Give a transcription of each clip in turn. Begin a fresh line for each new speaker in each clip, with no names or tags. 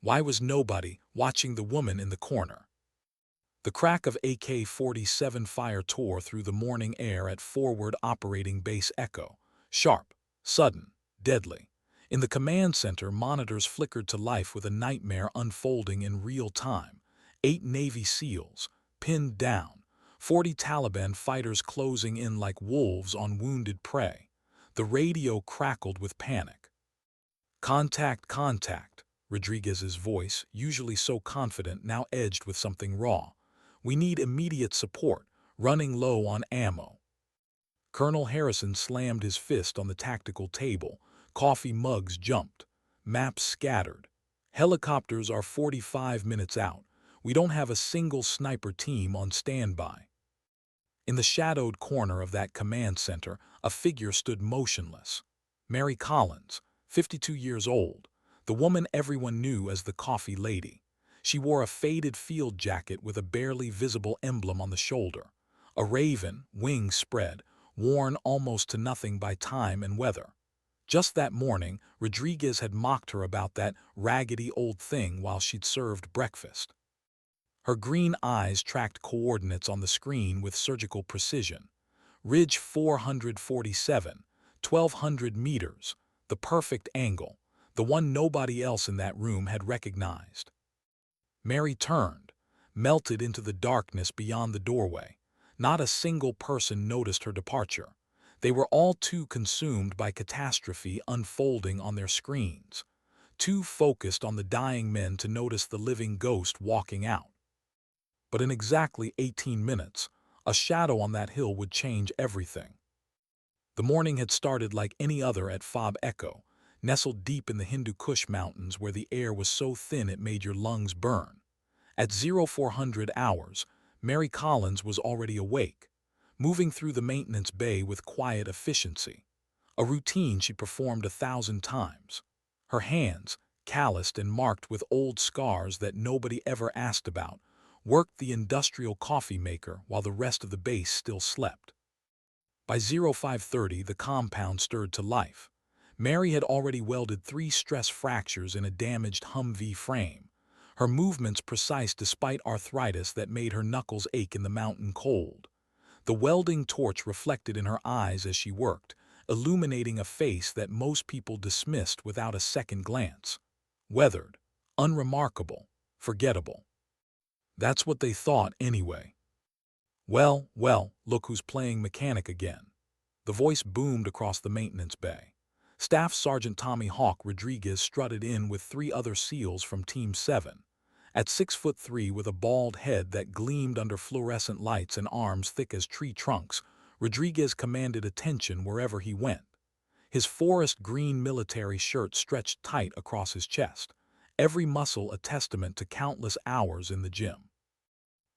Why was nobody watching the woman in the corner? The crack of AK-47 fire tore through the morning air at Forward Operating Base Echo. Sharp, sudden, deadly. In the command center, monitors flickered to life with a nightmare unfolding in real time. 8 Navy SEALs, pinned down. 40 Taliban fighters closing in like wolves on wounded prey. The radio crackled with panic. "Contact, contact," Rodriguez's voice, usually so confident, now edged with something raw. "We need immediate support, running low on ammo." Colonel Harrison slammed his fist on the tactical table. Coffee mugs jumped. Maps scattered. "Helicopters are 45 minutes out. We don't have a single sniper team on standby." In the shadowed corner of that command center, a figure stood motionless. Mary Collins, 52 years old, the woman everyone knew as the Coffee Lady. She wore a faded field jacket with a barely visible emblem on the shoulder. A raven, wings spread, worn almost to nothing by time and weather. Just that morning, Rodriguez had mocked her about that raggedy old thing while she'd served breakfast. Her green eyes tracked coordinates on the screen with surgical precision. Ridge 447, 1,200 meters, the perfect angle, the one nobody else in that room had recognized. Mary turned, melted into the darkness beyond the doorway. Not a single person noticed her departure. They were all too consumed by catastrophe unfolding on their screens, too focused on the dying men to notice the living ghost walking out. But in exactly 18 minutes, a shadow on that hill would change everything. The morning had started like any other at Fob Echo, nestled deep in the Hindu Kush Mountains where the air was so thin it made your lungs burn. At 0400 hours, Mary Collins was already awake, moving through the maintenance bay with quiet efficiency, a routine she performed 1,000 times. Her hands, calloused and marked with old scars that nobody ever asked about, worked the industrial coffee maker while the rest of the base still slept. By 0530, the compound stirred to life. Mary had already welded 3 stress fractures in a damaged Humvee frame, her movements precise despite arthritis that made her knuckles ache in the mountain cold. The welding torch reflected in her eyes as she worked, illuminating a face that most people dismissed without a second glance. Weathered, unremarkable, forgettable. That's what they thought anyway. "Well, well, look who's playing mechanic again." The voice boomed across the maintenance bay. Staff Sergeant Tommy Hawk Rodriguez strutted in with 3 other SEALs from Team 7. At 6'3" with a bald head that gleamed under fluorescent lights and arms thick as tree trunks, Rodriguez commanded attention wherever he went. His forest green military shirt stretched tight across his chest, every muscle a testament to countless hours in the gym.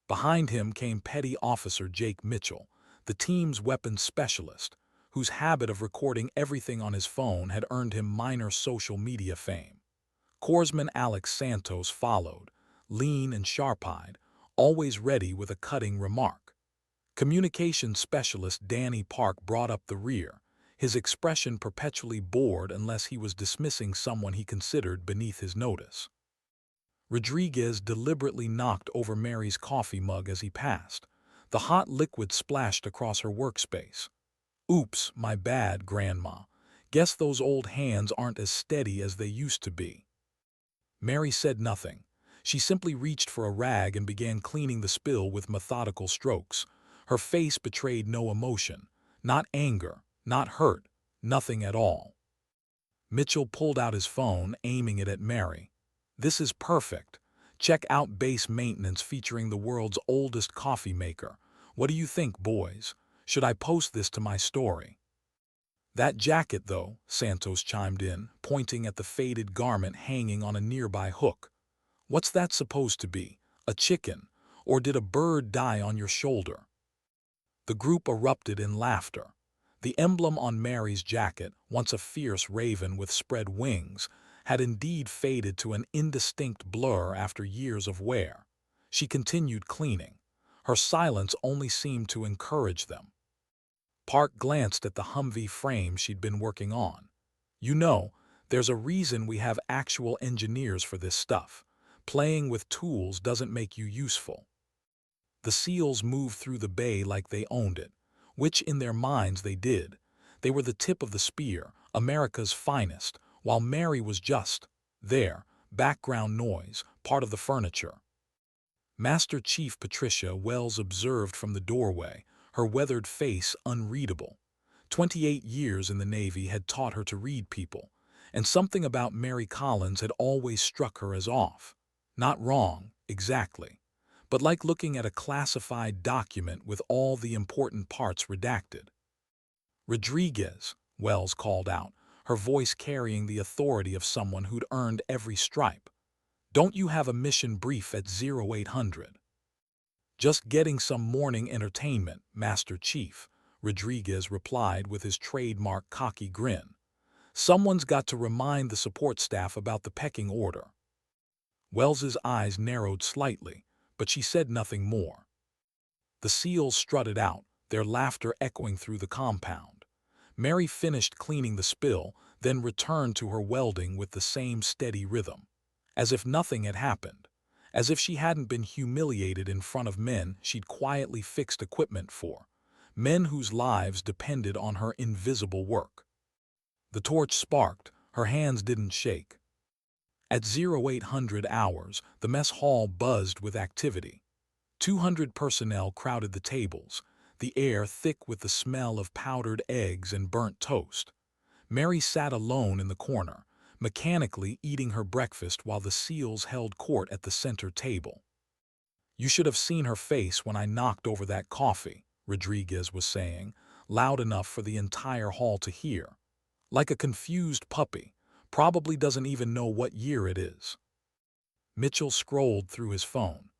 Behind him came Petty Officer Jake Mitchell, the team's weapons specialist, whose habit of recording everything on his phone had earned him minor social media fame. Corpsman Alex Santos followed, lean and sharp-eyed, always ready with a cutting remark. Communications specialist Danny Park brought up the rear, his expression perpetually bored unless he was dismissing someone he considered beneath his notice. Rodriguez deliberately knocked over Mary's coffee mug as he passed. The hot liquid splashed across her workspace. "Oops, my bad, Grandma. Guess those old hands aren't as steady as they used to be." Mary said nothing. She simply reached for a rag and began cleaning the spill with methodical strokes. Her face betrayed no emotion, not anger, not hurt, nothing at all. Mitchell pulled out his phone, aiming it at Mary. "This is perfect. Check out base maintenance featuring the world's oldest coffee maker. What do you think, boys? Should I post this to my story?" "That jacket, though," Santos chimed in, pointing at the faded garment hanging on a nearby hook. "What's that supposed to be? A chicken? Or did a bird die on your shoulder?" The group erupted in laughter. The emblem on Mary's jacket, once a fierce raven with spread wings, had indeed faded to an indistinct blur after years of wear. She continued cleaning. Her silence only seemed to encourage them. Park glanced at the Humvee frame she'd been working on. "You know, There's a reason we have actual engineers for this stuff. Playing with tools doesn't make you useful. The SEALs moved through the bay like they owned it, which in their minds they did. They were the tip of the spear, America's finest, while Mary was just there, background noise, part of the furniture. Master Chief Patricia Wells observed from the doorway, her weathered face unreadable. 28 years in the Navy had taught her to read people, and something about Mary Collins had always struck her as off. Not wrong, exactly, but like looking at a classified document with all the important parts redacted. "Rodriguez," Wells called out, her voice carrying the authority of someone who'd earned every stripe. "Don't you have a mission brief at 0800? "Just getting some morning entertainment, Master Chief," Rodriguez replied with his trademark cocky grin. "Someone's got to remind the support staff about the pecking order." Wells's eyes narrowed slightly, but she said nothing more. The SEALs strutted out, their laughter echoing through the compound. Mary finished cleaning the spill, then returned to her welding with the same steady rhythm. As if nothing had happened. As if she hadn't been humiliated in front of men she'd quietly fixed equipment for. Men whose lives depended on her invisible work. The torch sparked, her hands didn't shake. At 0800 hours, the mess hall buzzed with activity. 200 personnel crowded the tables, the air thick with the smell of powdered eggs and burnt toast. Mary sat alone in the corner, mechanically eating her breakfast while the SEALs held court at the center table. "You should have seen her face when I knocked over that coffee," Rodriguez was saying, loud enough for the entire hall to hear. "Like a confused puppy, probably doesn't even know what year it is." Mitchell scrolled through his phone.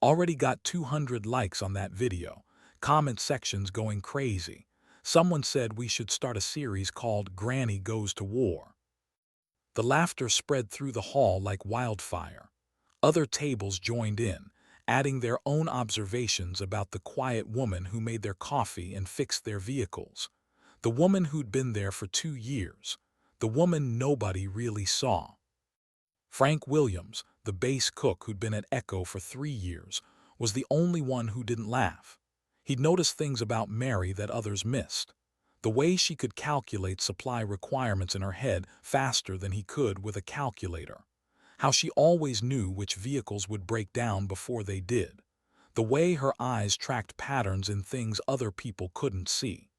Already got 200 likes on that video, comment sections going crazy. Someone said we should start a series called Granny Goes to War. The laughter spread through the hall like wildfire. Other tables joined in, adding their own observations about the quiet woman who made their coffee and fixed their vehicles. The woman who'd been there for 2 years. The woman nobody really saw. Frank Williams, the base cook who'd been at Echo for 3 years, was the only one who didn't laugh. He'd noticed things about Mary that others missed. The way she could calculate supply requirements in her head faster than he could with a calculator. How she always knew which vehicles would break down before they did. The way her eyes tracked patterns in things other people couldn't see.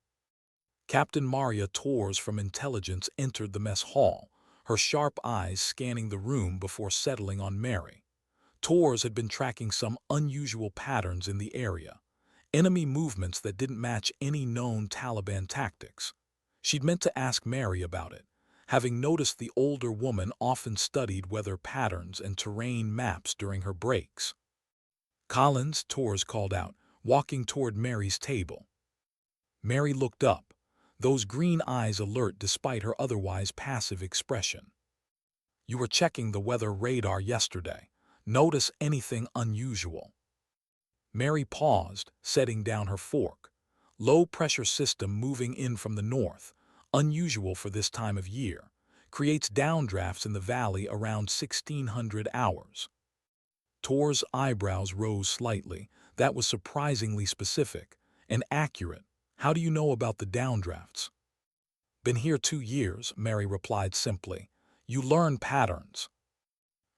Captain Maria Torres from Intelligence entered the mess hall, her sharp eyes scanning the room before settling on Mary. Torres had been tracking some unusual patterns in the area. Enemy movements that didn't match any known Taliban tactics. She'd meant to ask Mary about it, having noticed the older woman often studied weather patterns and terrain maps during her breaks. "Collins," Torres called out, walking toward Mary's table. Mary looked up, those green eyes alert despite her otherwise passive expression. "You were checking the weather radar yesterday. Notice anything unusual?" Mary paused, setting down her fork. Low-pressure system moving in from the north, unusual for this time of year, creates downdrafts in the valley around 1600 hours. Tor's eyebrows rose slightly. That was surprisingly specific and accurate. "How do you know about the downdrafts?" "Been here 2 years," Mary replied simply. "You learn patterns."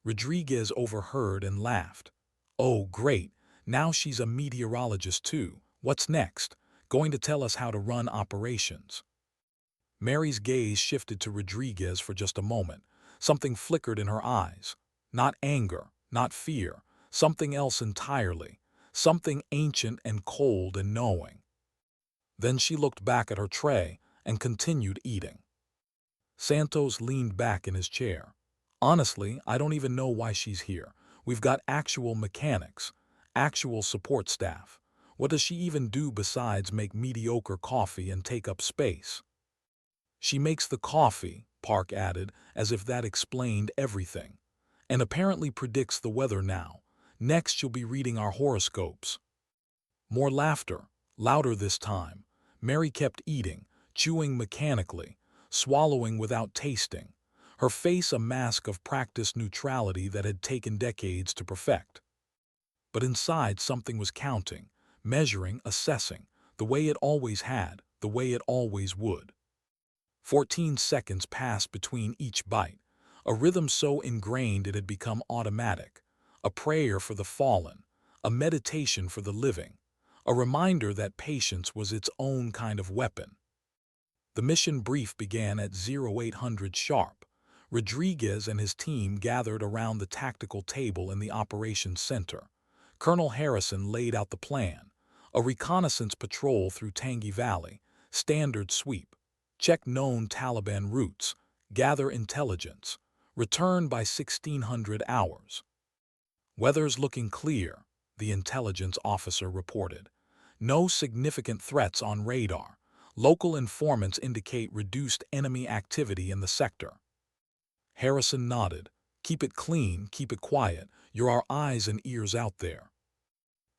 Rodriguez overheard and laughed. "Oh, great. Now she's a meteorologist too. What's next? Going to tell us how to run operations?" Mary's gaze shifted to Rodriguez for just a moment. Something flickered in her eyes. Not anger, not fear. Something else entirely. Something ancient and cold and knowing. Then she looked back at her tray and continued eating. Santos leaned back in his chair. "Honestly, I don't even know why she's here. We've got actual mechanics, actual support staff. What does she even do besides make mediocre coffee and take up space?" "She makes the coffee," Park added, as if that explained everything. "And apparently predicts the weather now. Next she'll be reading our horoscopes." More laughter, louder this time. Mary kept eating, chewing mechanically, swallowing without tasting. her face a mask of practiced neutrality that had taken decades to perfect. But inside something was counting, measuring, assessing, the way it always had, the way it always would. 14 seconds passed between each bite, a rhythm so ingrained it had become automatic, a prayer for the fallen, a meditation for the living, a reminder that patience was its own kind of weapon. The mission brief began at 0800 sharp. Rodriguez and his team gathered around the tactical table in the operations center. Colonel Harrison laid out the plan: a reconnaissance patrol through Tangi Valley, standard sweep, check known Taliban routes, gather intelligence, return by 1600 hours. Weather's looking clear, the intelligence officer reported. No significant threats on radar. Local informants indicate reduced enemy activity in the sector. Harrison nodded. Keep it clean, keep it quiet. You're our eyes and ears out there.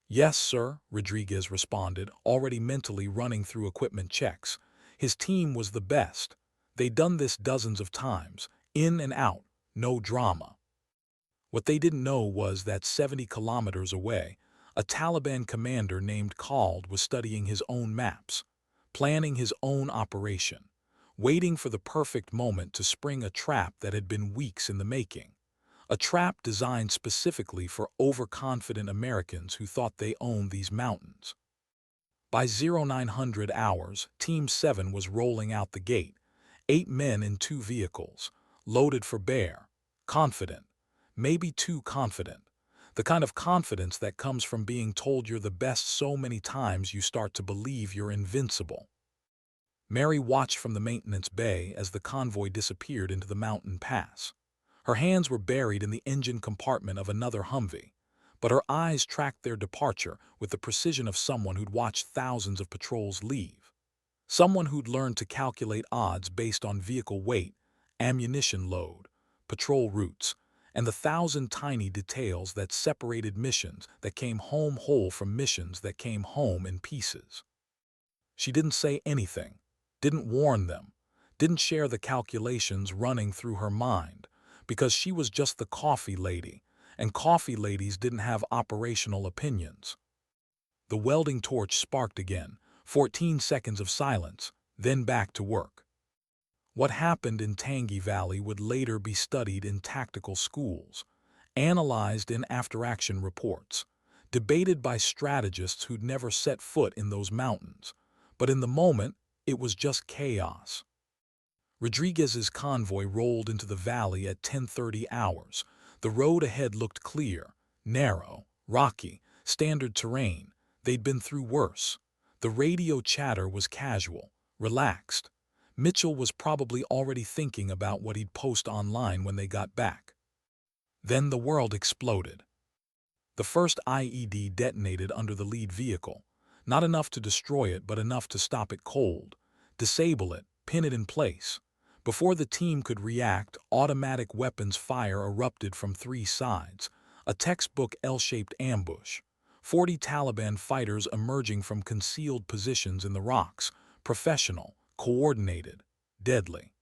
Yes, sir, Rodriguez responded, already mentally running through equipment checks. His team was the best. They'd done this dozens of times, in and out, no drama. What they didn't know was that 70 kilometers away, a Taliban commander named Khald was studying his own maps, planning his own operation, waiting for the perfect moment to spring a trap that had been weeks in the making. A trap designed specifically for overconfident Americans who thought they owned these mountains. By 0900 hours, Team 7 was rolling out the gate, 8 men in 2 vehicles, loaded for bear, confident, maybe too confident, the kind of confidence that comes from being told you're the best so many times you start to believe you're invincible. Mary watched from the maintenance bay as the convoy disappeared into the mountain pass. Her hands were buried in the engine compartment of another Humvee, but her eyes tracked their departure with the precision of someone who'd watched thousands of patrols leave. Someone who'd learned to calculate odds based on vehicle weight, ammunition load, patrol routes, and the 1,000 tiny details that separated missions that came home whole from missions that came home in pieces. She didn't say anything, didn't warn them, didn't share the calculations running through her mind, because she was just the coffee lady, and coffee ladies didn't have operational opinions. The welding torch sparked again, 14 seconds of silence, then back to work. What happened in Tangi Valley would later be studied in tactical schools, analyzed in after-action reports, debated by strategists who'd never set foot in those mountains. But in the moment, it was just chaos. Rodriguez's convoy rolled into the valley at 10:30 hours. The road ahead looked clear, narrow, rocky, standard terrain. They'd been through worse. The radio chatter was casual, relaxed. Mitchell was probably already thinking about what he'd post online when they got back. Then the world exploded. The first IED detonated under the lead vehicle. Not enough to destroy it, but enough to stop it cold, disable it, pin it in place. Before the team could react, automatic weapons fire erupted from 3 sides, a textbook L-shaped ambush. 40 Taliban fighters emerging from concealed positions in the rocks, professional, coordinated, deadly.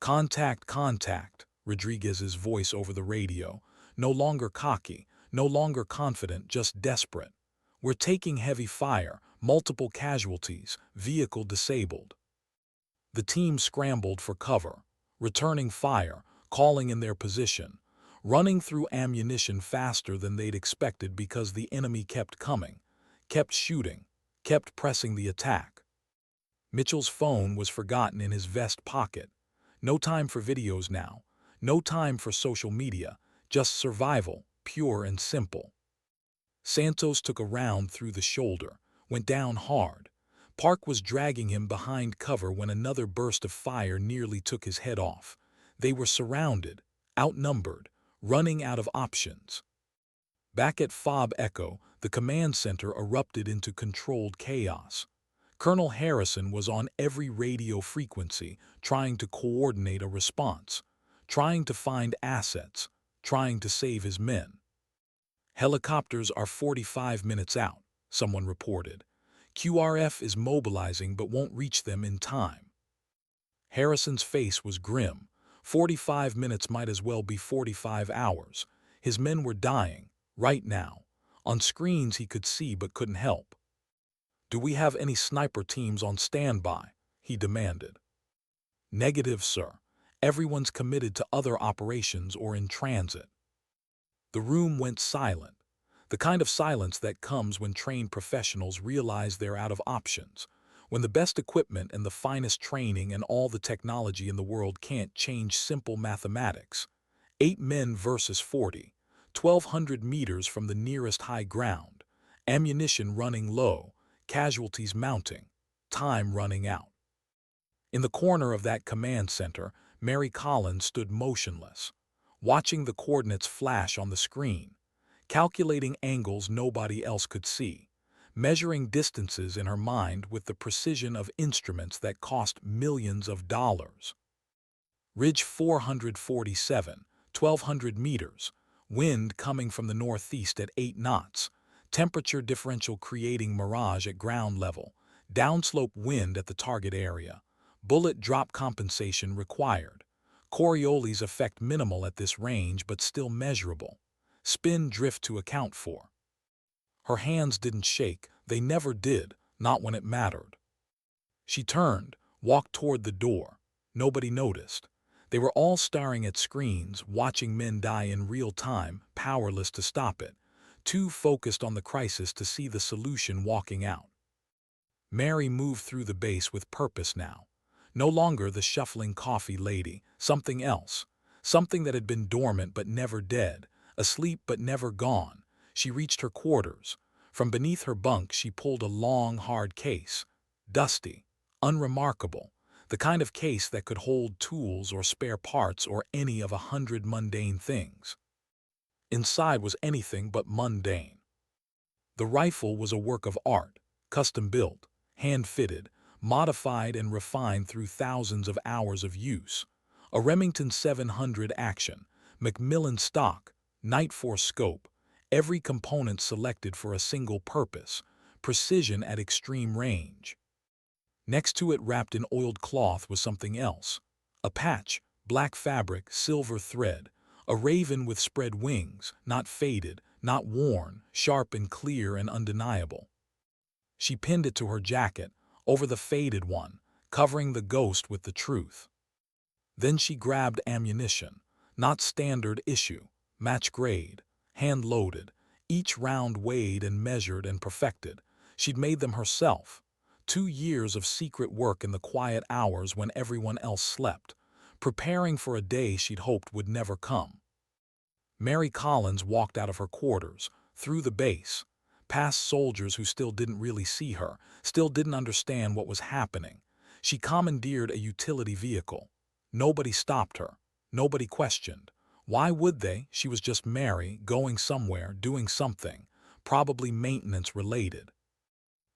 Contact, contact, Rodriguez's voice over the radio, no longer cocky, no longer confident, just desperate. We're taking heavy fire, multiple casualties, vehicle disabled. The team scrambled for cover, returning fire, calling in their position, running through ammunition faster than they'd expected because the enemy kept coming, kept shooting, kept pressing the attack. Mitchell's phone was forgotten in his vest pocket. No time for videos now, no time for social media, just survival, pure and simple. Santos took a round through the shoulder, went down hard. Park was dragging him behind cover when another burst of fire nearly took his head off. They were surrounded, outnumbered, running out of options. Back at Fob Echo, the command center erupted into controlled chaos. Colonel Harrison was on every radio frequency, trying to coordinate a response, trying to find assets, trying to save his men. Helicopters are 45 minutes out, someone reported. QRF is mobilizing but won't reach them in time. Harrison's face was grim. 45 minutes might as well be 45 hours. His men were dying, right now. On screens he could see but couldn't help. "Do we have any sniper teams on standby?" he demanded. "Negative, sir. Everyone's committed to other operations or in transit." The room went silent, the kind of silence that comes when trained professionals realize they're out of options, when the best equipment and the finest training and all the technology in the world can't change simple mathematics. 8 men versus 40, 1,200 meters from the nearest high ground, ammunition running low, casualties mounting, time running out. In the corner of that command center, Mary Collins stood motionless, watching the coordinates flash on the screen, calculating angles nobody else could see, measuring distances in her mind with the precision of instruments that cost millions of dollars. Ridge 447, 1,200 meters, wind coming from the northeast at 8 knots, temperature differential creating mirage at ground level, downslope wind at the target area, bullet drop compensation required. Coriolis effect minimal at this range but still measurable. Spin drift to account for. Her hands didn't shake, they never did, not when it mattered. She turned, walked toward the door. Nobody noticed. They were all staring at screens, watching men die in real time, powerless to stop it, too focused on the crisis to see the solution walking out. Mary moved through the base with purpose now. No longer the shuffling coffee lady, something else. Something that had been dormant but never dead, asleep but never gone. She reached her quarters. From beneath her bunk she pulled a long, hard case. Dusty, unremarkable, the kind of case that could hold tools or spare parts or any of 100 mundane things. Inside was anything but mundane. The rifle was a work of art, custom-built, hand-fitted, modified and refined through thousands of hours of use. A Remington 700 action, Macmillan stock, Nightforce scope, every component selected for a single purpose, precision at extreme range. Next to it, wrapped in oiled cloth, was something else. A patch, black fabric, silver thread, a raven with spread wings, not faded, not worn, sharp and clear and undeniable. She pinned it to her jacket, over the faded one, covering the ghost with the truth. Then she grabbed ammunition, not standard issue, match grade, hand-loaded, each round weighed and measured and perfected. She'd made them herself. 2 years of secret work in the quiet hours when everyone else slept, preparing for a day she'd hoped would never come. Mary Collins walked out of her quarters, through the base, past soldiers who still didn't really see her, still didn't understand what was happening. She commandeered a utility vehicle. Nobody stopped her. Nobody questioned. Why would they? She was just Mary, going somewhere, doing something, probably maintenance-related.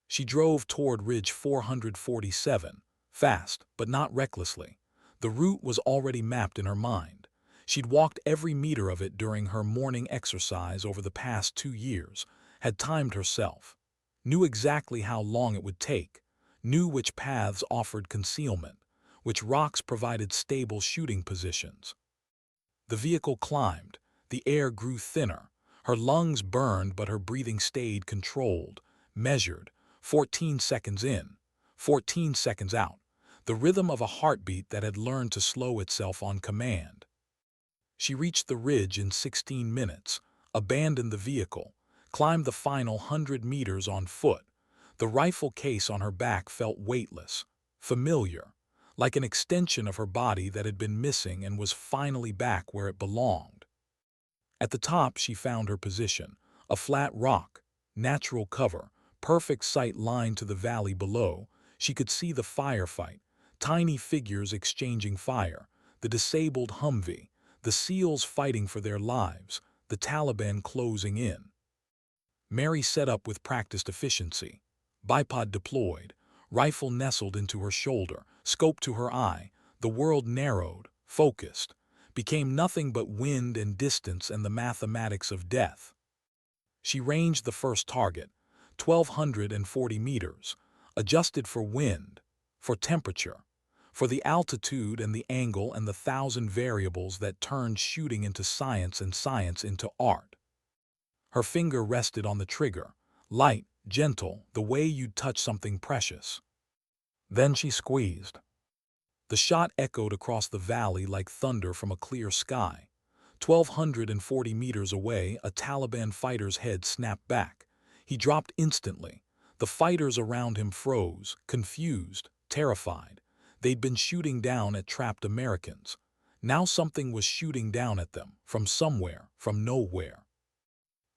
She drove toward Ridge 447, fast, but not recklessly. The route was already mapped in her mind. She'd walked every meter of it during her morning exercise over the past 2 years, had timed herself, knew exactly how long it would take, knew which paths offered concealment, which rocks provided stable shooting positions. The vehicle climbed, the air grew thinner, her lungs burned but her breathing stayed controlled, measured, 14 seconds in, 14 seconds out, the rhythm of a heartbeat that had learned to slow itself on command. She reached the ridge in 16 minutes, abandoned the vehicle, climbed the final 100 meters on foot. The rifle case on her back felt weightless, familiar, like an extension of her body that had been missing and was finally back where it belonged. At the top she found her position, a flat rock, natural cover, perfect sight line to the valley below. She could see the firefight, tiny figures exchanging fire, the disabled Humvee, the SEALs fighting for their lives, the Taliban closing in. Mary set up with practiced efficiency. Bipod deployed, rifle nestled into her shoulder, scope to her eye. The world narrowed, focused, became nothing but wind and distance and the mathematics of death. She ranged the first target, 1,240 meters, adjusted for wind, for temperature, for the altitude and the angle and the thousand variables that turned shooting into science and science into art. Her finger rested on the trigger, light, gentle, the way you'd touch something precious. Then she squeezed. The shot echoed across the valley like thunder from a clear sky. 1,240 meters away, a Taliban fighter's head snapped back. He dropped instantly. The fighters around him froze, confused, terrified. They'd been shooting down at trapped Americans. Now something was shooting down at them, from somewhere, from nowhere.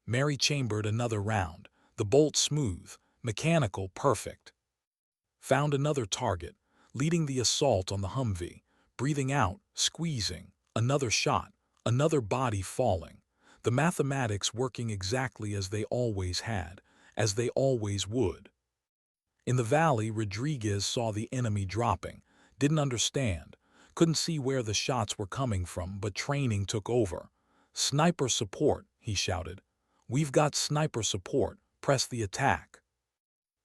Mary chambered another round, the bolt smooth, mechanical, perfect. Found another target, leading the assault on the Humvee, breathing out, squeezing, another shot, another body falling. The mathematics working exactly as they always had, as they always would. In the valley, Rodriguez saw the enemy dropping, didn't understand, couldn't see where the shots were coming from, but training took over. "Sniper support," he shouted. "We've got sniper support, press the attack."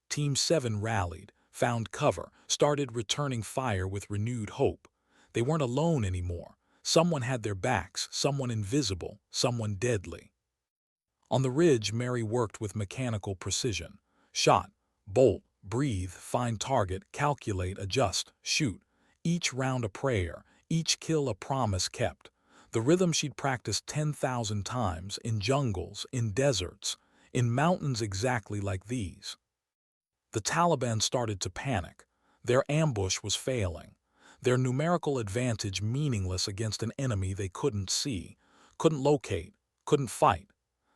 Team 7 rallied, found cover, started returning fire with renewed hope. They weren't alone anymore. Someone had their backs, someone invisible, someone deadly. On the ridge, Mary worked with mechanical precision. Shot, bolt, breathe, find target, calculate, adjust, shoot. Each round a prayer, each kill a promise kept. The rhythm she'd practiced 10,000 times, in jungles, in deserts, in mountains exactly like these. The Taliban started to panic. Their ambush was failing. Their numerical advantage meaningless against an enemy they couldn't see, couldn't locate, couldn't fight.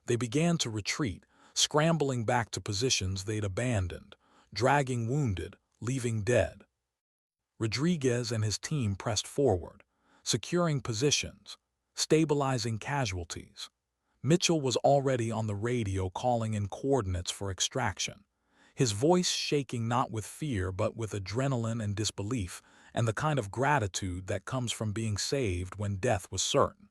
They began to retreat, scrambling back to positions they'd abandoned, dragging wounded, leaving dead. Rodriguez and his team pressed forward, securing positions, stabilizing casualties. Mitchell was already on the radio calling in coordinates for extraction, his voice shaking not with fear but with adrenaline and disbelief and the kind of gratitude that comes from being saved when death was certain.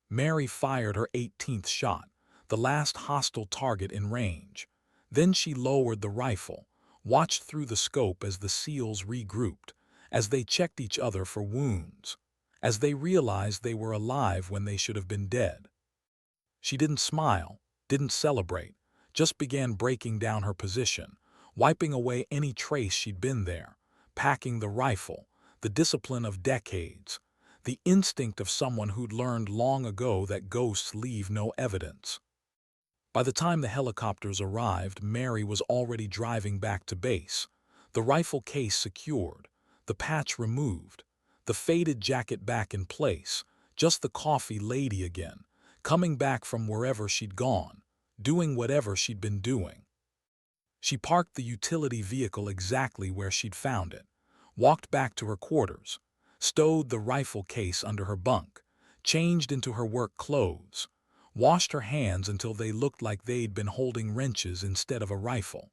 Mary fired her 18th shot, the last hostile target in range. Then she lowered the rifle, watched through the scope as the SEALs regrouped, as they checked each other for wounds, as they realized they were alive when they should have been dead. She didn't smile, didn't celebrate, just began breaking down her position, wiping away any trace she'd been there, packing the rifle, the discipline of decades, the instinct of someone who'd learned long ago that ghosts leave no evidence. By the time the helicopters arrived, Mary was already driving back to base, the rifle case secured, the patch removed, the faded jacket back in place, just the coffee lady again, coming back from wherever she'd gone, doing whatever she'd been doing. She parked the utility vehicle exactly where she'd found it, walked back to her quarters, stowed the rifle case under her bunk, changed into her work clothes, washed her hands until they looked like they'd been holding wrenches instead of a rifle.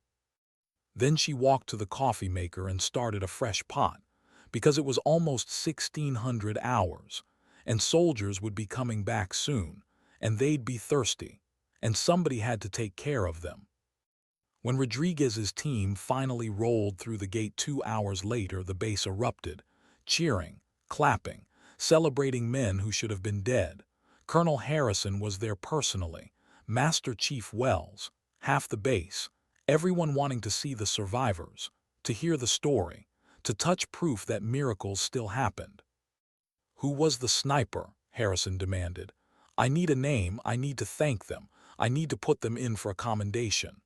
Then she walked to the coffee maker and started a fresh pot, because it was almost 1600 hours, and soldiers would be coming back soon, and they'd be thirsty, and somebody had to take care of them. When Rodriguez's team finally rolled through the gate 2 hours later, the base erupted, cheering, clapping, celebrating men who should have been dead. Colonel Harrison was there personally, Master Chief Wells, half the base, everyone wanting to see the survivors, to hear the story, to touch proof that miracles still happened. "Who was the sniper?" Harrison demanded. "I need a name, I need to thank them, I need to put them in for a commendation."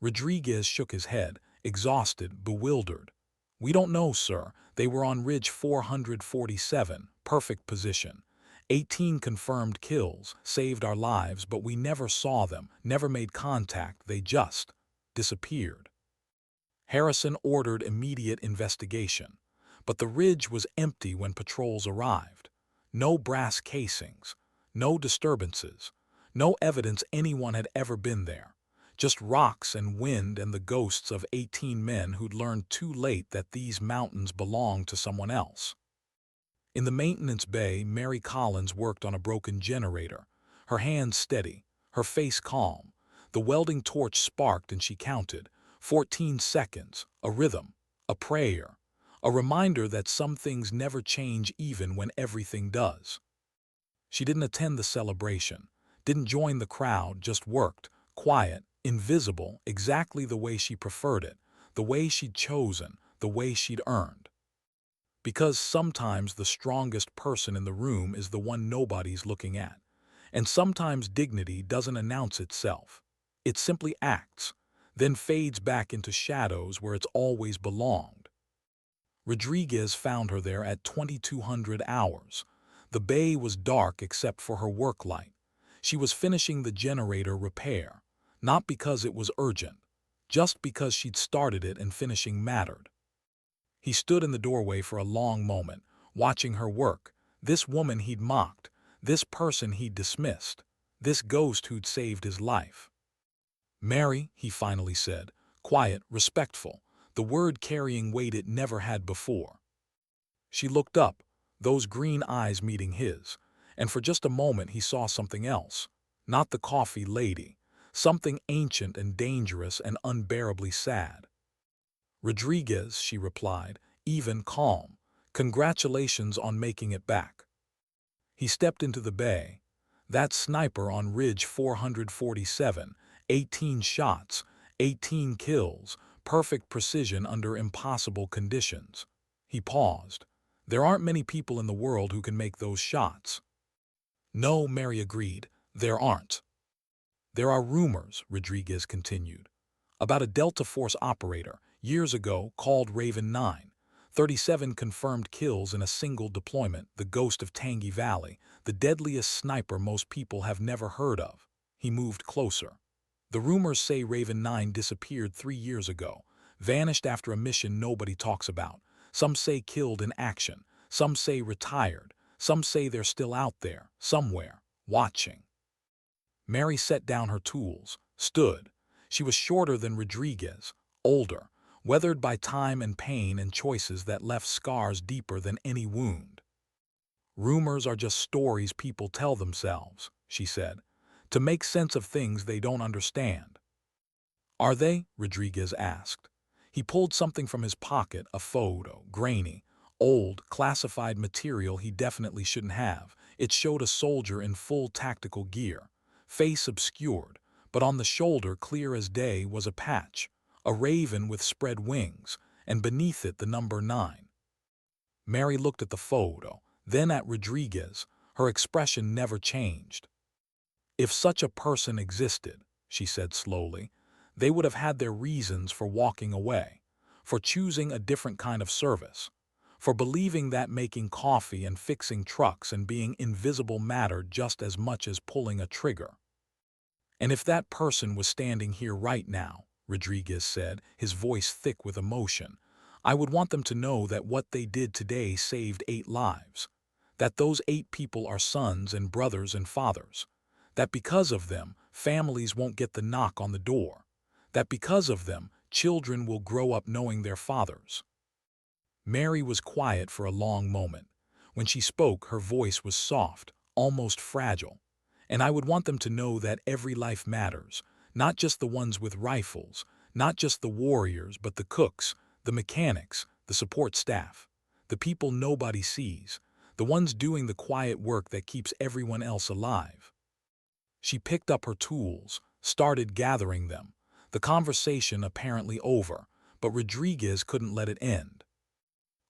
Rodriguez shook his head, exhausted, bewildered. "We don't know, sir. They were on Ridge 447, perfect position. 18 confirmed kills, saved our lives, but we never saw them, never made contact, they just disappeared." Harrison ordered immediate investigation, but the ridge was empty when patrols arrived. No brass casings, no disturbances, no evidence anyone had ever been there. Just rocks and wind and the ghosts of 18 men who'd learned too late that these mountains belonged to someone else. In the maintenance bay, Mary Collins worked on a broken generator, her hands steady, her face calm. The welding torch sparked and she counted. 14 seconds, a rhythm, a prayer. A reminder that some things never change even when everything does. She didn't attend the celebration, didn't join the crowd, just worked, quiet, invisible, exactly the way she preferred it, the way she'd chosen, the way she'd earned. Because sometimes the strongest person in the room is the one nobody's looking at. And sometimes dignity doesn't announce itself. It simply acts, then fades back into shadows where it's always belonged. Rodriguez found her there at 2200 hours. The bay was dark except for her work light. She was finishing the generator repair, not because it was urgent, just because she'd started it and finishing mattered. He stood in the doorway for a long moment, watching her work, this woman he'd mocked, this person he'd dismissed, this ghost who'd saved his life. "Mary," he finally said, quiet, respectful, the word carrying weight it never had before. She looked up, those green eyes meeting his, and for just a moment he saw something else. Not the coffee lady, something ancient and dangerous and unbearably sad. "Rodriguez," she replied, even calm, "congratulations on making it back." He stepped into the bay. That sniper on Ridge 447, 18 shots, 18 kills, perfect precision under impossible conditions. He paused. There aren't many people in the world who can make those shots. "No," Mary agreed, "there aren't." "There are rumors," Rodriguez continued, "about a Delta Force operator, years ago, called Raven 9. 37 confirmed kills in a single deployment, the ghost of Tangi Valley, the deadliest sniper most people have never heard of." He moved closer. "The rumors say Raven 9 disappeared 3 years ago, vanished after a mission nobody talks about. Some say killed in action, some say retired, some say they're still out there, somewhere, watching." Mary set down her tools, stood. She was shorter than Rodriguez, older, weathered by time and pain and choices that left scars deeper than any wound. "Rumors are just stories people tell themselves," she said, "to make sense of things they don't understand." "Are they?" Rodriguez asked. He pulled something from his pocket, a photo, grainy, old, classified material he definitely shouldn't have. It showed a soldier in full tactical gear, face obscured, but on the shoulder, clear as day, was a patch, a raven with spread wings, and beneath it the number 9. Mary looked at the photo, then at Rodriguez. Her expression never changed. "If such a person existed," she said slowly, "they would have had their reasons for walking away, for choosing a different kind of service, for believing that making coffee and fixing trucks and being invisible mattered just as much as pulling a trigger. And if that person was standing here right now," Rodriguez said, his voice thick with emotion, "I would want them to know that what they did today saved 8 lives, that those 8 people are sons and brothers and fathers, that because of them, families won't get the knock on the door, that because of them, children will grow up knowing their fathers." Mary was quiet for a long moment. When she spoke, her voice was soft, almost fragile. "And I would want them to know that every life matters, not just the ones with rifles, not just the warriors, but the cooks, the mechanics, the support staff, the people nobody sees, the ones doing the quiet work that keeps everyone else alive." She picked up her tools, started gathering them, the conversation apparently over, but Rodriguez couldn't let it end.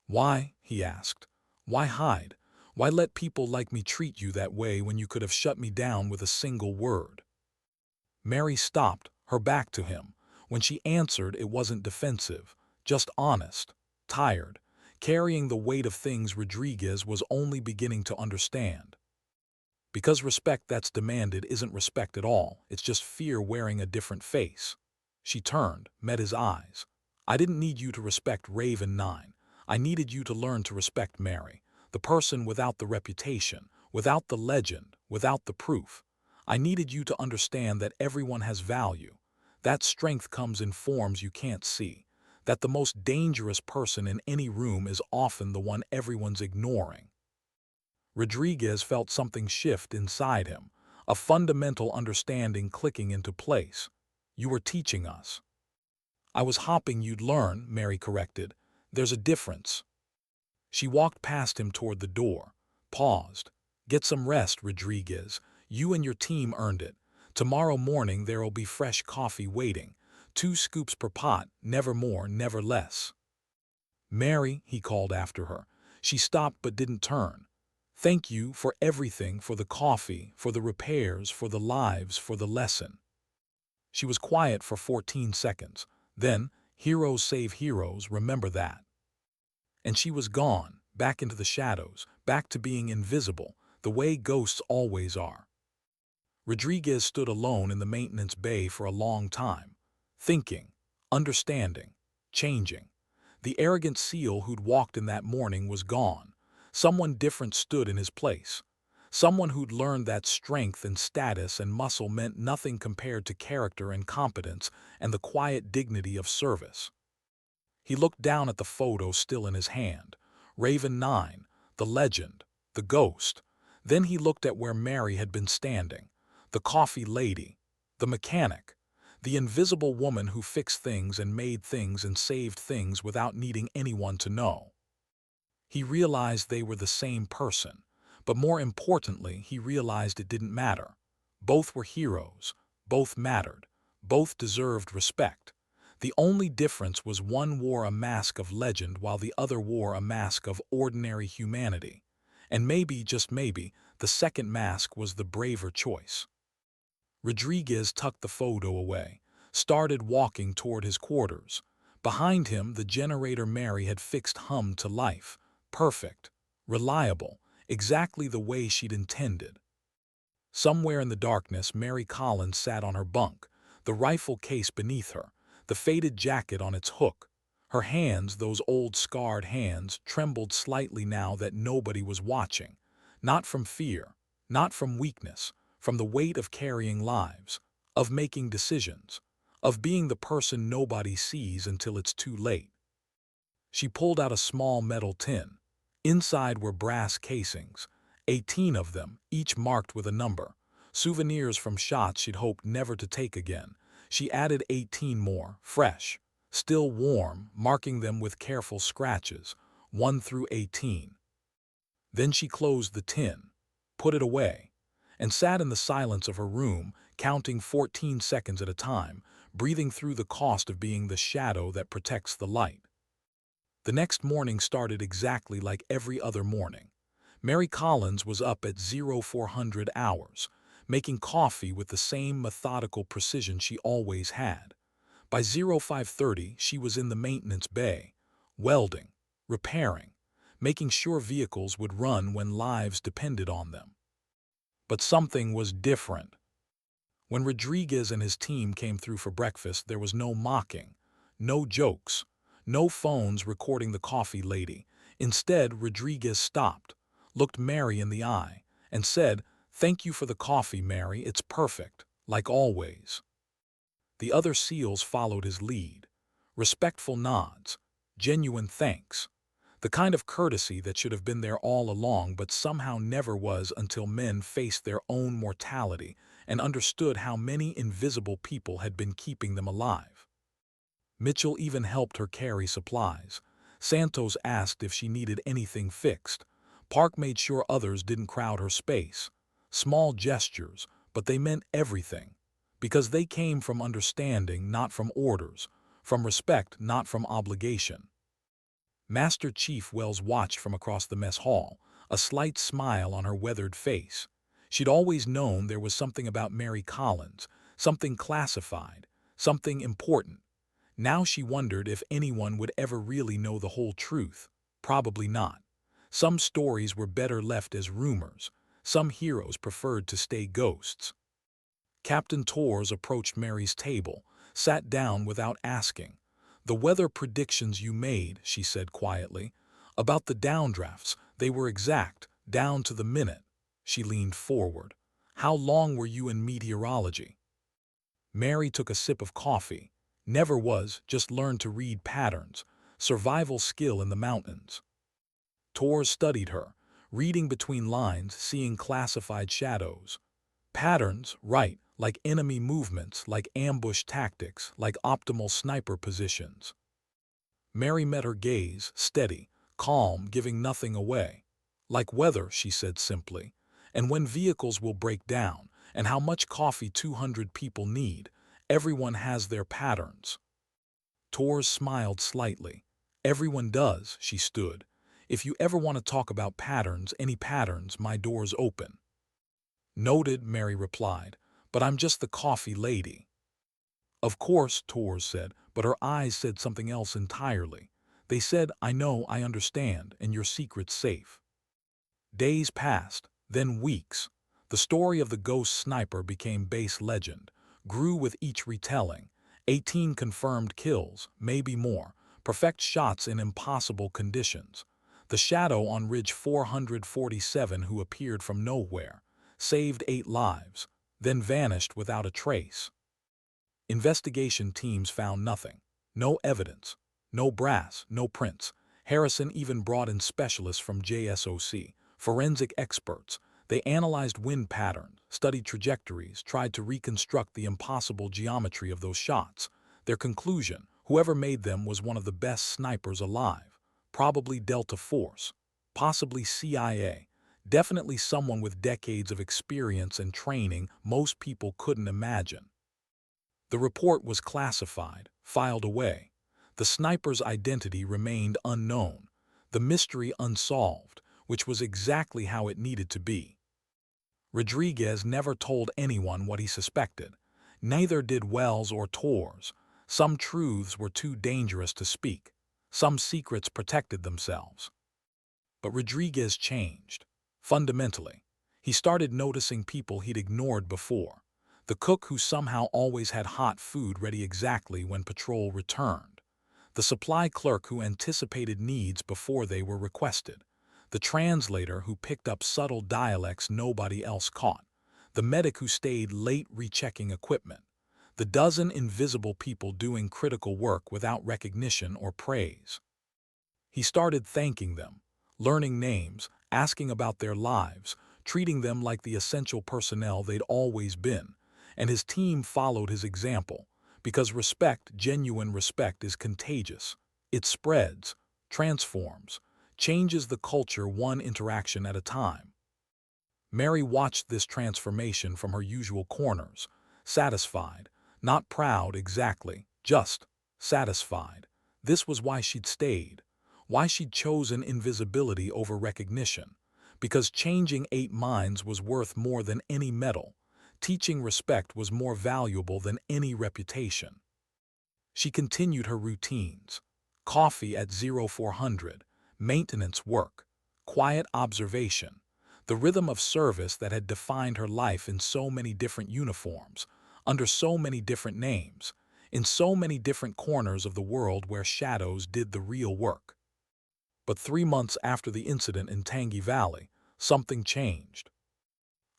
"Why?" he asked. "Why hide? Why let people like me treat you that way when you could have shut me down with a single word?" Mary stopped, her back to him. When she answered, it wasn't defensive, just honest, tired, carrying the weight of things Rodriguez was only beginning to understand. "Because respect that's demanded isn't respect at all, it's just fear wearing a different face." She turned, met his eyes. "I didn't need you to respect Raven 9. I needed you to learn to respect Mary, the person without the reputation, without the legend, without the proof. I needed you to understand that everyone has value, that strength comes in forms you can't see, that the most dangerous person in any room is often the one everyone's ignoring." Rodriguez felt something shift inside him, a fundamental understanding clicking into place. "You were teaching us." "I was hoping you'd learn," Mary corrected. There's a difference. She walked past him toward the door, paused. Get some rest, Rodriguez. You and your team earned it. Tomorrow morning there'll be fresh coffee waiting. 2 scoops per pot, never more, never less. Mary, he called after her. She stopped but didn't turn. Thank you for everything, for the coffee, for the repairs, for the lives, for the lesson. She was quiet for 14 seconds. Then, heroes save heroes, remember that. And she was gone, back into the shadows, back to being invisible, the way ghosts always are. Rodriguez stood alone in the maintenance bay for a long time, thinking, understanding, changing. The arrogant SEAL who'd walked in that morning was gone. Someone different stood in his place. Someone who'd learned that strength and status and muscle meant nothing compared to character and competence and the quiet dignity of service. He looked down at the photo still in his hand. Raven 9, the legend, the ghost. Then he looked at where Mary had been standing. The coffee lady, the mechanic, the invisible woman who fixed things and made things and saved things without needing anyone to know. He realized they were the same person, but more importantly, he realized it didn't matter. Both were heroes, both mattered, both deserved respect. The only difference was one wore a mask of legend while the other wore a mask of ordinary humanity. And maybe, just maybe, the second mask was the braver choice. Rodriguez tucked the photo away, started walking toward his quarters. Behind him, the generator Mary had fixed hummed to life. Perfect, reliable, exactly the way she'd intended. Somewhere in the darkness, Mary Collins sat on her bunk, the rifle case beneath her, the faded jacket on its hook. Her hands, those old scarred hands, trembled slightly now that nobody was watching. Not from fear, not from weakness, from the weight of carrying lives, of making decisions, of being the person nobody sees until it's too late. She pulled out a small metal tin. Inside were brass casings, 18 of them, each marked with a number. Souvenirs from shots she'd hoped never to take again. She added 18 more, fresh, still warm, marking them with careful scratches, 1 through 18. Then she closed the tin, put it away, and sat in the silence of her room, counting 14 seconds at a time, breathing through the cost of being the shadow that protects the light. The next morning started exactly like every other morning. Mary Collins was up at 0400 hours, making coffee with the same methodical precision she always had. By 0530, she was in the maintenance bay, welding, repairing, making sure vehicles would run when lives depended on them. But something was different. When Rodriguez and his team came through for breakfast, there was no mocking, no jokes, no phones recording the coffee lady. Instead, Rodriguez stopped, looked Mary in the eye, and said, "Thank you for the coffee, Mary. It's perfect, like always." The other SEALs followed his lead. Respectful nods, genuine thanks. The kind of courtesy that should have been there all along but somehow never was until men faced their own mortality and understood how many invisible people had been keeping them alive. Mitchell even helped her carry supplies. Santos asked if she needed anything fixed. Park made sure others didn't crowd her space. Small gestures, but they meant everything. Because they came from understanding, not from orders. From respect, not from obligation. Master Chief Wells watched from across the mess hall, a slight smile on her weathered face. She'd always known there was something about Mary Collins, something classified, something important. Now she wondered if anyone would ever really know the whole truth. Probably not. Some stories were better left as rumors. Some heroes preferred to stay ghosts. Captain Torres approached Mary's table, sat down without asking. "The weather predictions you made," she said quietly, "about the downdrafts, they were exact, down to the minute." She leaned forward. "How long were you in meteorology?" Mary took a sip of coffee. Never was, just learned to read patterns. Survival skill in the mountains. Torres studied her, reading between lines, seeing classified shadows. Patterns, right, like enemy movements, like ambush tactics, like optimal sniper positions. Mary met her gaze, steady, calm, giving nothing away. Like weather, she said simply, and when vehicles will break down, and how much coffee 200 people need, everyone has their patterns. Tors smiled slightly. Everyone does, she stood. If you ever want to talk about patterns, any patterns, my door's open. Noted, Mary replied, but I'm just the coffee lady. Of course, Tors said, but her eyes said something else entirely. They said, I know, I understand, and your secret's safe. Days passed, then weeks. The story of the ghost sniper became base legend, grew with each retelling. 18 confirmed kills, maybe more, perfect shots in impossible conditions. The shadow on Ridge 447 who appeared from nowhere, saved 8 lives, then vanished without a trace. Investigation teams found nothing. No evidence. No brass, no prints. Harrison even brought in specialists from JSOC, forensic experts. They analyzed wind patterns, studied trajectories, tried to reconstruct the impossible geometry of those shots. Their conclusion, whoever made them was one of the best snipers alive. Probably Delta Force. Possibly CIA. Definitely someone with decades of experience and training most people couldn't imagine. The report was classified, filed away. The sniper's identity remained unknown, the mystery unsolved, which was exactly how it needed to be. Rodriguez never told anyone what he suspected. Neither did Wells or Tors. Some truths were too dangerous to speak. Some secrets protected themselves. But Rodriguez changed. Fundamentally. He started noticing people he'd ignored before. The cook who somehow always had hot food ready exactly when patrol returned. The supply clerk who anticipated needs before they were requested. The translator who picked up subtle dialects nobody else caught. The medic who stayed late rechecking equipment. The dozen invisible people doing critical work without recognition or praise. He started thanking them, learning names, asking about their lives, treating them like the essential personnel they'd always been. And his team followed his example, because respect, genuine respect, is contagious. It spreads, transforms, changes the culture one interaction at a time. Mary watched this transformation from her usual corners, satisfied, not proud exactly, just satisfied. This was why she'd stayed, why she'd chosen invisibility over recognition, because changing 8 minds was worth more than any medal. Teaching respect was more valuable than any reputation. She continued her routines. Coffee at 0400, maintenance work, quiet observation, the rhythm of service that had defined her life in so many different uniforms, under so many different names, in so many different corners of the world where shadows did the real work. But 3 months after the incident in Tangi Valley, something changed.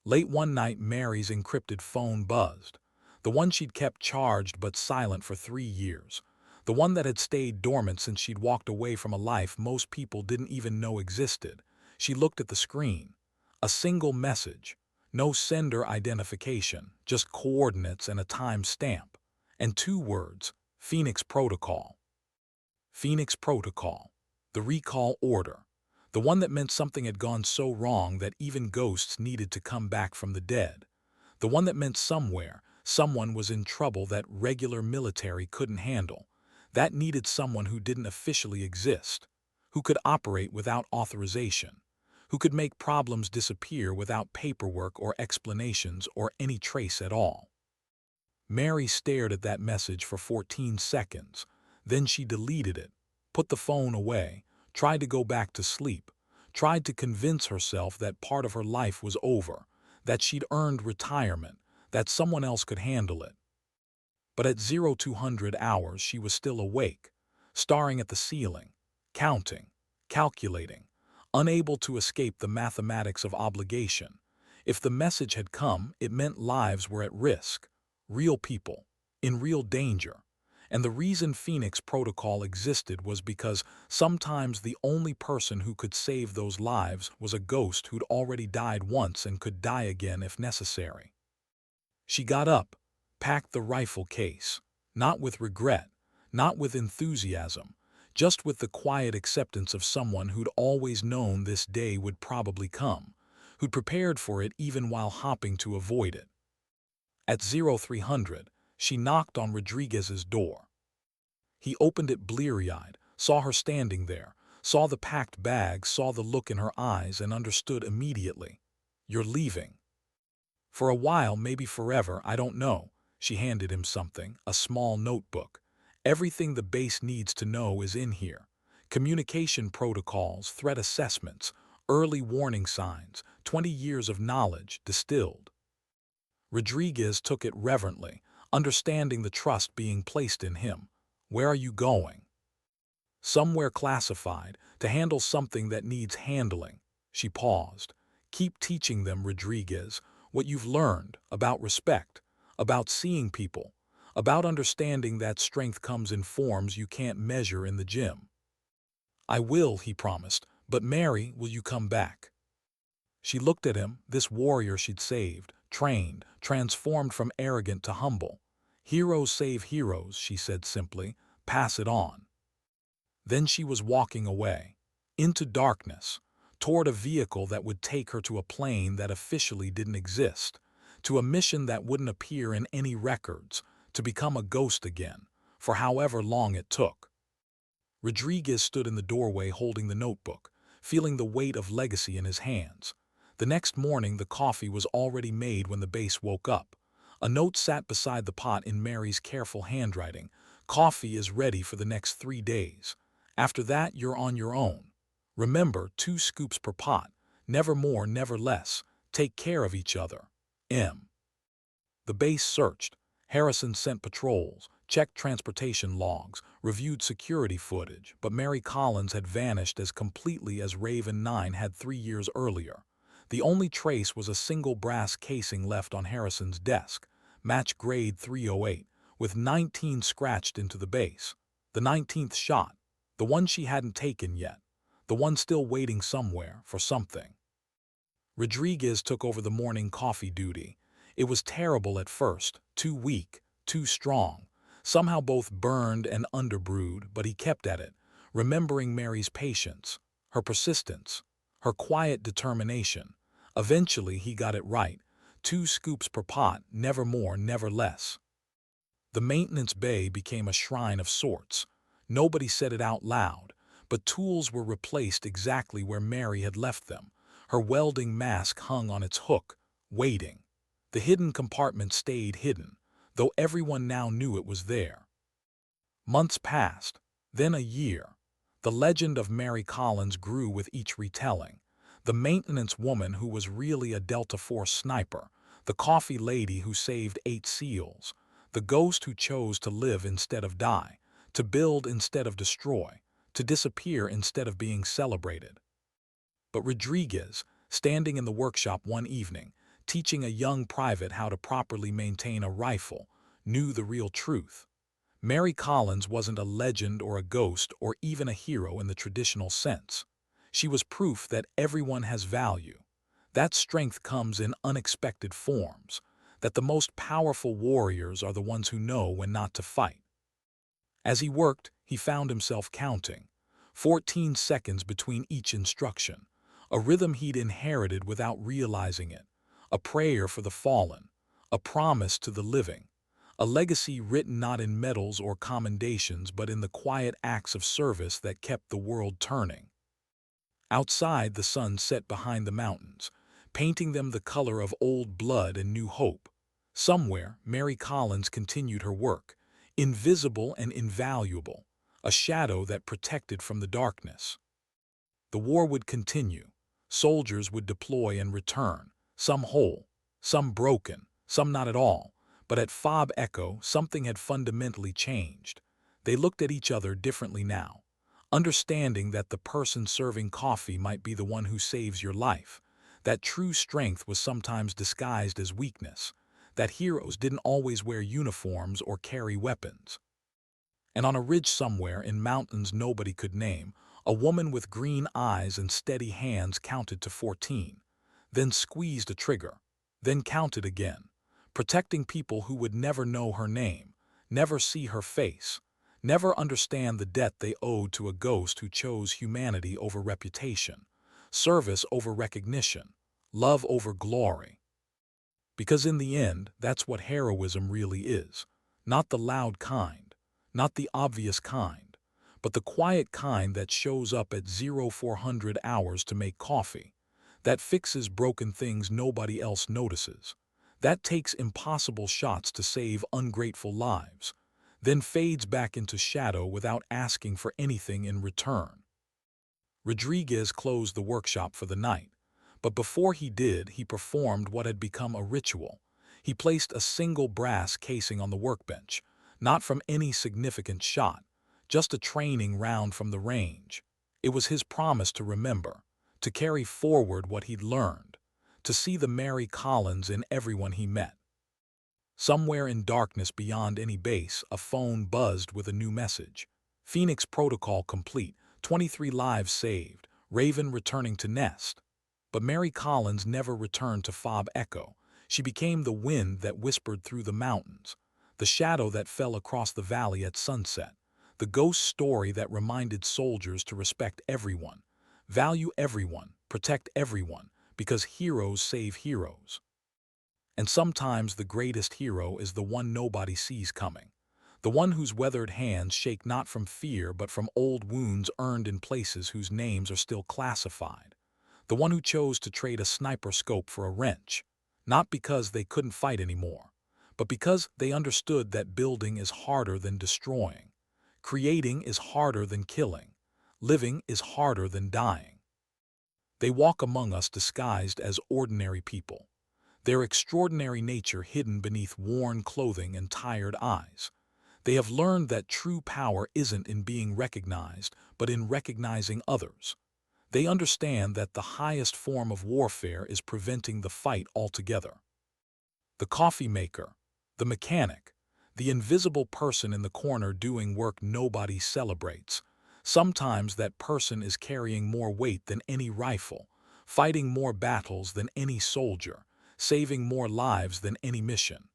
Late one night, Mary's encrypted phone buzzed. The one she'd kept charged but silent for 3 years. The one that had stayed dormant since she'd walked away from a life most people didn't even know existed. She looked at the screen. A single message. No sender identification, just coordinates and a time stamp. And 2 words, Phoenix Protocol. Phoenix Protocol. The recall order. The one that meant something had gone so wrong that even ghosts needed to come back from the dead. The one that meant somewhere, someone was in trouble that regular military couldn't handle. That needed someone who didn't officially exist, who could operate without authorization, who could make problems disappear without paperwork or explanations or any trace at all. Mary stared at that message for 14 seconds. Then she deleted it, put the phone away, tried to go back to sleep, tried to convince herself that part of her life was over, that she'd earned retirement, that someone else could handle it. But at 0200 hours she was still awake, staring at the ceiling, counting, calculating, unable to escape the mathematics of obligation. If the message had come, it meant lives were at risk, real people, in real danger. And the reason Phoenix Protocol existed was because sometimes the only person who could save those lives was a ghost who'd already died once and could die again if necessary. She got up, packed the rifle case, not with regret, not with enthusiasm, just with the quiet acceptance of someone who'd always known this day would probably come, who'd prepared for it even while hopping to avoid it. At 0300, she knocked on Rodriguez's door. He opened it bleary-eyed, saw her standing there, saw the packed bag, saw the look in her eyes, and understood immediately. "You're leaving." "For a while, maybe forever, I don't know." She handed him something, a small notebook. "Everything the base needs to know is in here. Communication protocols, threat assessments, early warning signs, 20 years of knowledge distilled." Rodriguez took it reverently, understanding the trust being placed in him. "Where are you going?" "Somewhere classified, to handle something that needs handling." She paused. "Keep teaching them, Rodriguez, what you've learned about respect, about seeing people, about understanding that strength comes in forms you can't measure in the gym." "I will," he promised. "But Mary, will you come back?" She looked at him, this warrior she'd saved, trained, transformed from arrogant to humble. "Heroes save heroes," she said simply. "Pass it on." Then she was walking away, into darkness, toward a vehicle that would take her to a plane that officially didn't exist, to a mission that wouldn't appear in any records, to become a ghost again, for however long it took. Rodriguez stood in the doorway holding the notebook, feeling the weight of legacy in his hands. The next morning, the coffee was already made when the base woke up. A note sat beside the pot in Mary's careful handwriting. "Coffee is ready for the next 3 days. After that, you're on your own. Remember, 2 scoops per pot. Never more, never less. Take care of each other. M." The base searched. Harrison sent patrols, checked transportation logs, reviewed security footage, but Mary Collins had vanished as completely as Raven 9 had 3 years earlier. The only trace was a single brass casing left on Harrison's desk, match grade 308, with 19 scratched into the base. The 19th shot, the one she hadn't taken yet, the one still waiting somewhere for something. Rodriguez took over the morning coffee duty. It was terrible at first, too weak, too strong, somehow both burned and underbrewed, but he kept at it, remembering Mary's patience, her persistence, her quiet determination. Eventually he got it right, 2 scoops per pot, never more, never less. The maintenance bay became a shrine of sorts. Nobody said it out loud, but tools were replaced exactly where Mary had left them. Her welding mask hung on its hook, waiting. The hidden compartment stayed hidden, though everyone now knew it was there. Months passed, then a year. The legend of Mary Collins grew with each retelling. The maintenance woman who was really a Delta Force sniper, the coffee lady who saved 8 SEALs, the ghost who chose to live instead of die, to build instead of destroy, to disappear instead of being celebrated. But Rodriguez, standing in the workshop one evening, teaching a young private how to properly maintain a rifle, knew the real truth. Mary Collins wasn't a legend or a ghost or even a hero in the traditional sense. She was proof that everyone has value, that strength comes in unexpected forms, that the most powerful warriors are the ones who know when not to fight. As he worked, he found himself counting. 14 seconds between each instruction, a rhythm he'd inherited without realizing it, a prayer for the fallen, a promise to the living, a legacy written not in medals or commendations but in the quiet acts of service that kept the world turning. Outside, the sun set behind the mountains, painting them the color of old blood and new hope. Somewhere, Mary Collins continued her work, invisible and invaluable, a shadow that protected from the darkness. The war would continue. Soldiers would deploy and return, some whole, some broken, some not at all. But at Fob Echo, something had fundamentally changed. They looked at each other differently now, understanding that the person serving coffee might be the one who saves your life, that true strength was sometimes disguised as weakness, that heroes didn't always wear uniforms or carry weapons. And on a ridge somewhere in mountains nobody could name, a woman with green eyes and steady hands counted to 14, then squeezed a trigger, then counted again, protecting people who would never know her name, never see her face, never understand the debt they owed to a ghost who chose humanity over reputation, service over recognition, love over glory. Because in the end, that's what heroism really is. Not the loud kind, not the obvious kind, but the quiet kind that shows up at 0400 hours to make coffee, that fixes broken things nobody else notices, that takes impossible shots to save ungrateful lives, then fades back into shadow without asking for anything in return. Rodriguez closed the workshop for the night, but before he did, he performed what had become a ritual. He placed a single brass casing on the workbench, not from any significant shot, just a training round from the range. It was his promise to remember, to carry forward what he'd learned, to see the Mary Collins in everyone he met. Somewhere in darkness beyond any base, a phone buzzed with a new message. Phoenix protocol complete, 23 lives saved, Raven returning to nest. But Mary Collins never returned to Fob Echo. She became the wind that whispered through the mountains, the shadow that fell across the valley at sunset, the ghost story that reminded soldiers to respect everyone, value everyone, protect everyone, because heroes save heroes. And sometimes the greatest hero is the one nobody sees coming, the one whose weathered hands shake not from fear but from old wounds earned in places whose names are still classified, the one who chose to trade a sniper scope for a wrench, not because they couldn't fight anymore, but because they understood that building is harder than destroying, creating is harder than killing, living is harder than dying. They walk among us disguised as ordinary people, their extraordinary nature hidden beneath worn clothing and tired eyes. They have learned that true power isn't in being recognized, but in recognizing others. They understand that the highest form of warfare is preventing the fight altogether. The coffee maker, the mechanic, the invisible person in the corner doing work nobody celebrates. Sometimes that person is carrying more weight than any rifle, fighting more battles than any soldier, saving more lives than any mission.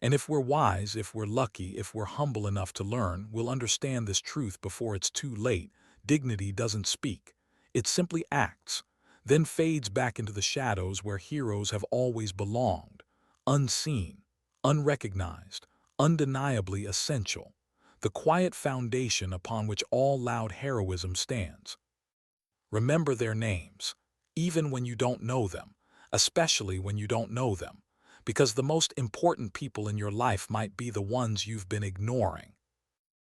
And if we're wise, if we're lucky, if we're humble enough to learn, we'll understand this truth before it's too late. Dignity doesn't speak. It simply acts, then fades back into the shadows where heroes have always belonged, unseen, unrecognized, undeniably essential, the quiet foundation upon which all loud heroism stands. Remember their names, even when you don't know them, especially when you don't know them, because the most important people in your life might be the ones you've been ignoring.